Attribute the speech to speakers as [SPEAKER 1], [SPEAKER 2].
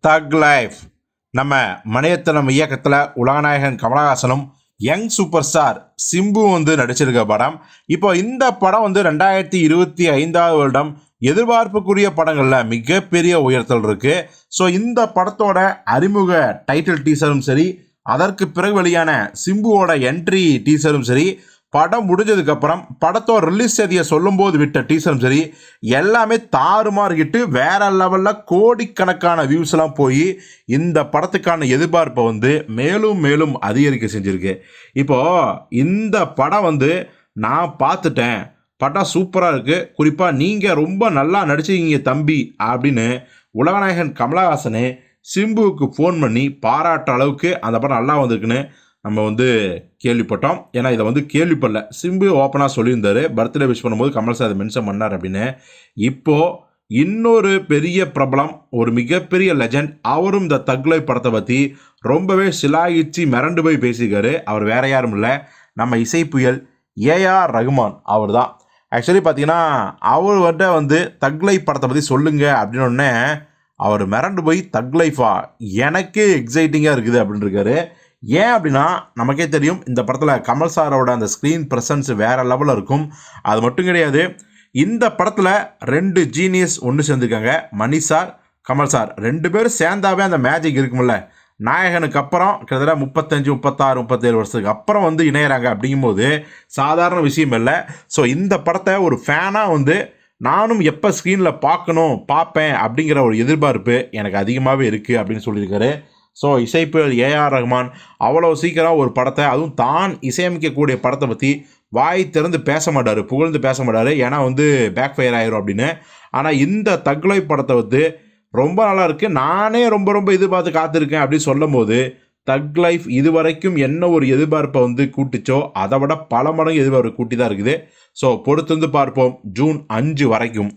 [SPEAKER 1] தக் லைஃப் நம்ம மணிரத்னம் இயக்கத்தில் உலகநாயகன் கமலஹாசனும் யங் சூப்பர் ஸ்டார் சிம்பு நடிச்சிருக்க படம். இப்போ இந்த படம் 2025 வருடம் எதிர்பார்ப்புக்குரிய படங்களில் மிகப்பெரிய உயர்த்தல் இருக்கு. ஸோ இந்த படத்தோட அறிமுக டைட்டில் டீசரும் சரி, அதற்கு பிறகு வெளியான சிம்புவோட என்ட்ரி டீசரும் சரி, படம் முடிஞ்சதுக்கப்புறம் படத்தோட ரிலீஸ் தேதியை சொல்லும்போது விட்ட டீசரும் சரி, எல்லாமே தாறுமாறுகிட்டு வேற லெவலில் கோடிக்கணக்கான வியூஸ்லாம் போய் இந்த படத்துக்கான எதிர்பார்ப்பை மேலும் மேலும் அதிகரிக்க செஞ்சுருக்கு. இப்போது இந்த படம் நான் பார்த்துட்டேன், படம் சூப்பராக இருக்குது, குறிப்பாக நீங்கள் ரொம்ப நல்லா நடிச்சிருக்கீங்க தம்பி அப்படின்னு உலகநாயகன் கமலஹாசனே சிம்புவுக்கு ஃபோன் பண்ணி பாராட்டுற அளவுக்கு அந்த படம் நல்லா வந்திருக்குன்னு நம்ம கேள்விப்பட்டோம். ஏன்னா இதை கேள்விப்படல, சிம்பு ஓப்பனாக சொல்லியிருந்தார், பர்த்டே விஷ் பண்ணும்போது கமல் சார் அதை மென்ஷன் பண்ணார் அப்படின்னு. இப்போது இன்னொரு பெரிய பிரபலம், ஒரு மிகப்பெரிய லெஜண்ட், அவரும் இந்த தக் லைஃப் படத்தை பற்றி ரொம்பவே சிலாகிச்சு மிரண்டு போய் பேசியிருக்காரு. அவர் வேற யாரும் இல்லை, நம்ம இசை புயல் ஏஆர் ரகுமான் அவர் தான். ஆக்சுவலி பார்த்தீங்கன்னா அவர்கிட்ட தக் லைஃப் படத்தை பற்றி சொல்லுங்க அப்படின்னு அவர் மிரண்டு போய் தக் லைஃபா எனக்கே எக்ஸைட்டிங்காக இருக்குது அப்படின்னு இருக்காரு. ஏன் அப்படின்னா நமக்கே தெரியும் இந்த படத்தில் கமல் சாரோட அந்த ஸ்க்ரீன் ப்ரெசன்ஸ் வேறு லெவலில் இருக்கும். அது மட்டும் கிடையாது, இந்த படத்தில் 2 ஜீனியஸ் ஒன்று சேர்ந்துருக்காங்க. மணி சார், கமல் சார் 2 பேரும் சேர்ந்தாவே அந்த மேஜிக் இருக்குமில்ல. நாயகனுக்கு அப்புறம் கிட்டத்தட்ட 35, 36, 37 வருஷத்துக்கு அப்புறம் இணையிறாங்க அப்படிங்கும்போது சாதாரண விஷயம் இல்லை. ஸோ இந்த படத்தை ஒரு ஃபேனாக நானும் எப்போ ஸ்க்ரீனில் பார்ப்பேன் அப்படிங்கிற ஒரு எதிர்பார்ப்பு எனக்கு அதிகமாகவே இருக்குது அப்படின்னு சொல்லியிருக்காரு. ஸோ இசைப்புயல் ஏஆர் ரஹ்மான் அவ்வளோ சீக்கிரம் ஒரு படத்தை, அதுவும் தான் இசையமைக்கக்கூடிய படத்தை பற்றி வாய் திறந்து பேச மாட்டார், புகழ்ந்து பேச மாட்டார், ஏன்னா பேக் ஃபயர் ஆயிரும் அப்படின்னு. ஆனால் இந்த தக் லைஃப் படத்தை ரொம்ப நல்லா இருக்குது, நானே ரொம்ப ரொம்ப எதிர்பார்த்து காத்திருக்கேன் அப்படின்னு சொல்லும் போது தக் லைஃப் இதுவரைக்கும் என்ன ஒரு எதிர்பார்ப்பை கூட்டிச்சோ அதை விட பல மடங்கு எதிர்பார்ப்பு கூட்டி தான் இருக்குது. ஸோ பொறுத்து பார்ப்போம் ஜூன் 5 வரைக்கும்.